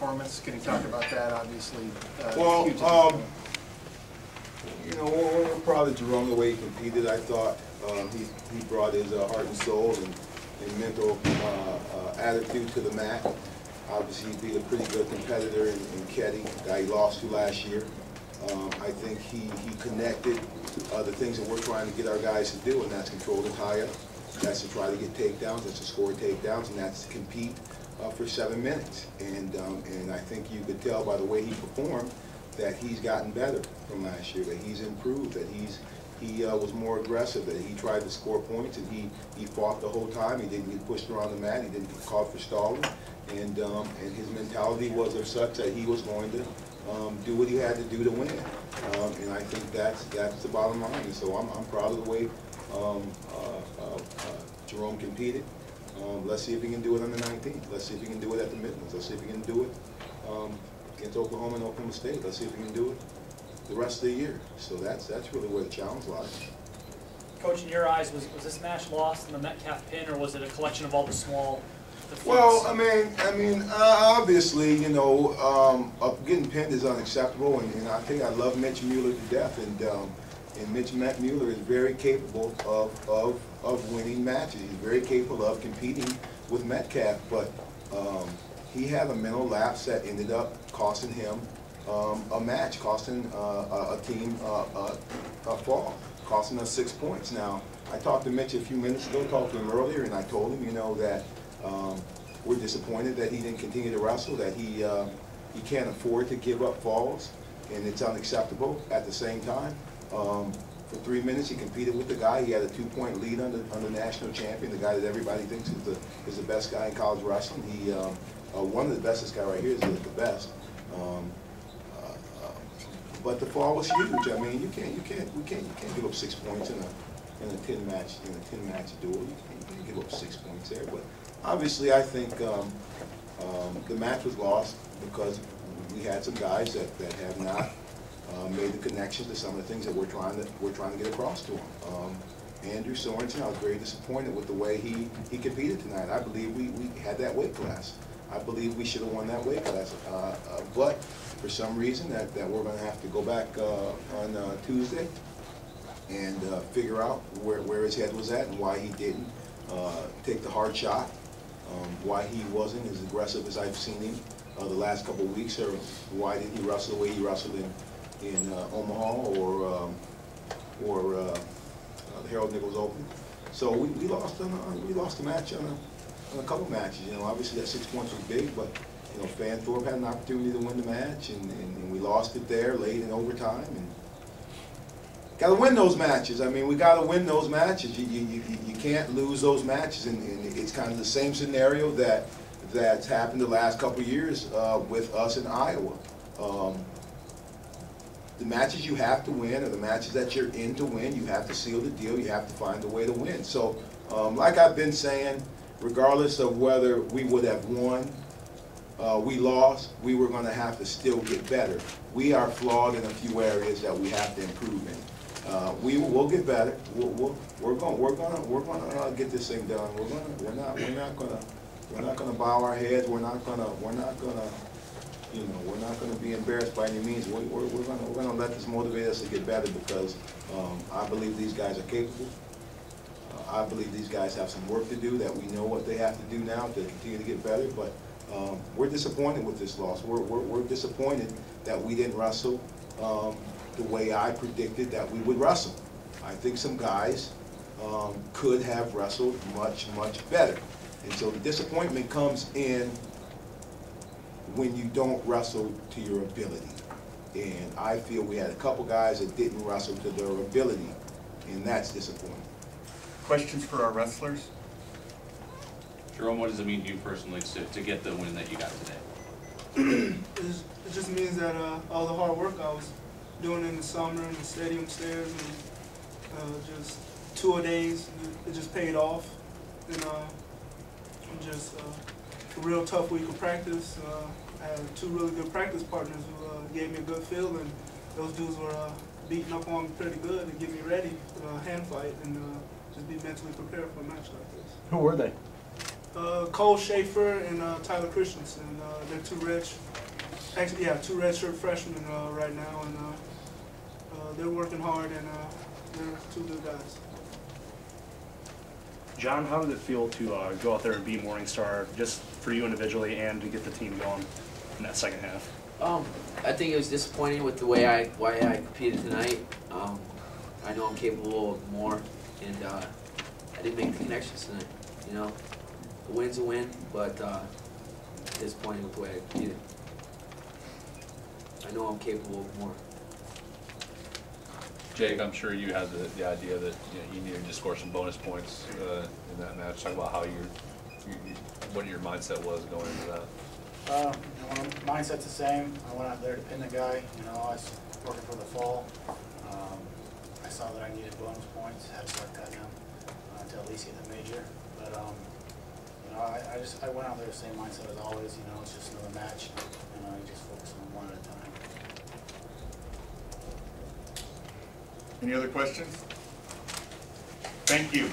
performance? Can you talk about that? Obviously, well, huge you know, we're proud of Jerome the way he competed. I thought he brought his heart and soul and mental attitude to the mat. Obviously, he beat a pretty good competitor in Ketty, the guy he lost to last year. I think he connected the things that we're trying to get our guys to do, and that's control the tie-up. That's to try to get takedowns, that's to score takedowns, and that's to compete for 7 minutes. And I think you could tell by the way he performed that he's gotten better from last year, that he's improved, that he was more aggressive, that he tried to score points, and he fought the whole time. He didn't get pushed around the mat, he didn't get caught for stalling, and his mentality was of such that he was going to do what he had to do to win. And I think that's the bottom line. And so I'm proud of the way Jerome competed. Let's see if he can do it on the 19th. Let's see if he can do it at the Midlands. Let's see if he can do it against Oklahoma and Oklahoma State. Let's see if he can do it the rest of the year. So that's really where the challenge lies. Coach, in your eyes, was this match lost in the Metcalf pin, or was it a collection of all the small defeats? Well, I mean, obviously, you know, getting pinned is unacceptable, and I think I love Mitch Mueller to death, and Mitch Mueller is very capable of winning matches. He's very capable of competing with Metcalf, but he had a mental lapse that ended up costing him a match, costing a team a fall, costing us 6 points. Now, I talked to Mitch a few minutes ago, talked to him earlier, and I told him, you know, that we're disappointed that he didn't continue to wrestle, that he can't afford to give up falls, and it's unacceptable. At the same time, for 3 minutes he competed with the guy. He had a 2-point lead on the national champion, the guy that everybody thinks is the best guy in college wrestling. He one of the best. This guy right here is the best. But the fall was huge. I mean, you can't give up 6 points in a 10-match duel. You can't give up 6 points there. But obviously, I think the match was lost because we had some guys that have not made the connections to some of the things that we're trying to get across to them. Andrew Sorensen, I was very disappointed with the way he competed tonight. I believe we had that weight class. I believe we should have won that weight class. But for some reason that we're going to have to go back on Tuesday and figure out where his head was at and why he didn't take the hard shot, why he wasn't as aggressive as I've seen him the last couple of weeks, or why did he wrestle the way he wrestled in Omaha or the Harold Nichols Open. So we lost the match on a couple matches. You know, obviously that 6 points was big, but you know, Fanthorpe had an opportunity to win the match, and we lost it there late in overtime. And got to win those matches. I mean, we got to win those matches. You can't lose those matches, and it's kind of the same scenario that's happened the last couple of years with us in Iowa. The matches you have to win are the matches that you're in to win. You have to seal the deal. You have to find a way to win. So, like I've been saying, regardless of whether we would have won, we lost, we were going to have to still get better. We are flawed in a few areas that we have to improve in. We'll get better. We're gonna get this thing done. We're not gonna bow our heads. We're not gonna be embarrassed by any means. We're gonna let this motivate us to get better, because I believe these guys are capable. I believe these guys have some work to do, that we know what they have to do now to continue to get better. But we're disappointed with this loss. We're disappointed that we didn't wrestle the way I predicted that we would wrestle. I think some guys could have wrestled much better. And so the disappointment comes in when you don't wrestle to your ability. And I feel we had a couple guys that didn't wrestle to their ability, and that's disappointing. Questions for our wrestlers? Jerome, what does it mean to you personally to get the win that you got today? It just means that all the hard work I was doing in the summer and the stadium stairs and just two-a-days, it just paid off. And just a real tough week of practice. I had 2 really good practice partners who gave me a good feel, and those dudes were beating up on me pretty good to get me ready for a hand fight and just be mentally prepared for a match like this. Who were they? Cole Schaefer and Tyler Christensen. They're 2 rich actually, yeah, 2 redshirt freshmen right now, and they're working hard, and they're 2 good guys. John, how did it feel to go out there and be Morningstar, just for you individually and to get the team going in that second half? I think it was disappointing with the way I competed tonight. I know I'm capable of more, and I didn't make the connections tonight. You know, a win's a win, but disappointing with the way I competed. I know I'm capable of more. Jake, I'm sure you had the idea that you needed to score some bonus points in that match. Talk about how what your mindset was going into that. Mindset's the same. I went out there to pin the guy. You know, I was working for the fall. I saw that I needed bonus points, had to start cutting them to at least get the major. But you know, I went out there the same mindset as always. You know, it's just another match, and I just focus on one at a time. Any other questions? Thank you.